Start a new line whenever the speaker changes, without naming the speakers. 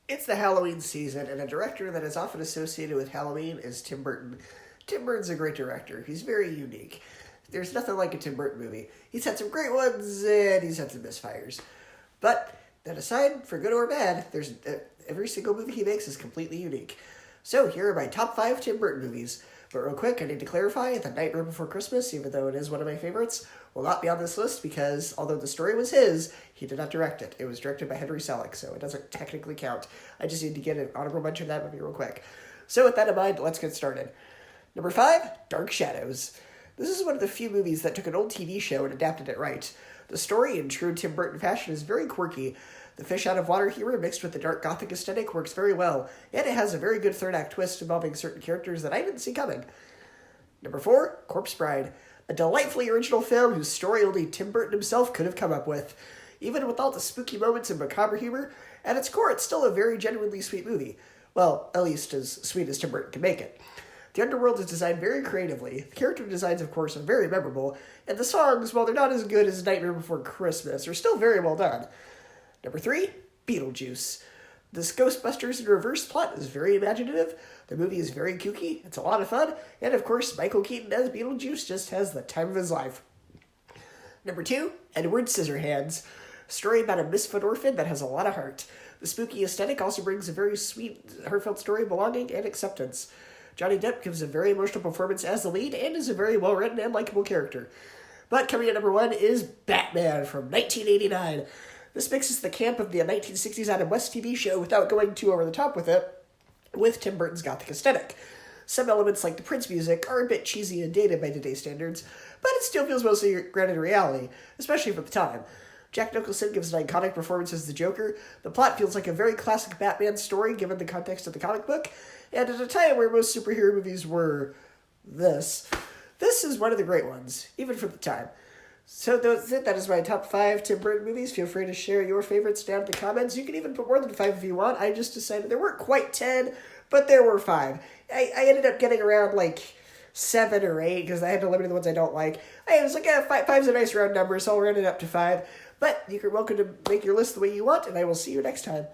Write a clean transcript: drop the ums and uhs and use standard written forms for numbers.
It's the Halloween season, and a director that is often associated with Halloween is Tim Burton. Tim Burton's a great director. He's very unique. There's nothing like a Tim Burton movie. He's had some great ones, and he's had some misfires. But that aside, for good or bad, every single movie he makes is completely unique. So here are my top 5 Tim Burton movies. But real quick, I need to clarify, The Nightmare Before Christmas, even though it is one of my favorites, will not be on this list because, although the story was his, he did not direct it. It was directed by Henry Selick, so it doesn't technically count. I just need to get an honorable mention of that movie real quick. So with that in mind, let's get started. Number 5, Dark Shadows. This is one of the few movies that took an old TV show and adapted it right. The story, in true Tim Burton fashion, is very quirky. The fish-out-of-water humor mixed with the dark gothic aesthetic works very well, and it has a very good third-act twist involving certain characters that I didn't see coming. Number 4, Corpse Bride. A delightfully original film whose story only Tim Burton himself could have come up with. Even with all the spooky moments and macabre humor, at its core it's still a very genuinely sweet movie. Well, at least as sweet as Tim Burton can make it. The underworld is designed very creatively, the character designs of course are very memorable, and the songs, while they're not as good as Nightmare Before Christmas, are still very well done. Number 3, Beetlejuice. This Ghostbusters in reverse plot is very imaginative, the movie is very kooky, it's a lot of fun, and of course Michael Keaton as Beetlejuice just has the time of his life. Number 2, Edward Scissorhands. A story about a misfit orphan that has a lot of heart. The spooky aesthetic also brings a very sweet, heartfelt story of belonging and acceptance. Johnny Depp gives a very emotional performance as the lead and is a very well-written and likable character. But coming at number 1 is Batman from 1989. This mixes the camp of the 1960s Adam West TV show without going too over the top with it, with Tim Burton's gothic aesthetic. Some elements like the Prince music are a bit cheesy and dated by today's standards, but it still feels mostly grounded in reality, especially for the time. Jack Nicholson gives an iconic performance as the Joker. The plot feels like a very classic Batman story given the context of the comic book, and at a time where most superhero movies were this is one of the great ones, even for the time. So that's it. That is my top 5 Tim Burton movies. Feel free to share your favorites down in the comments. You can even put more than 5 if you want. I just decided there weren't quite 10, but there were 5. I ended up getting around like 7 or 8 because I had to limit the ones I don't like. I was like, 5's a nice round number, so I'll round it up to 5. But you're welcome to make your list the way you want, and I will see you next time.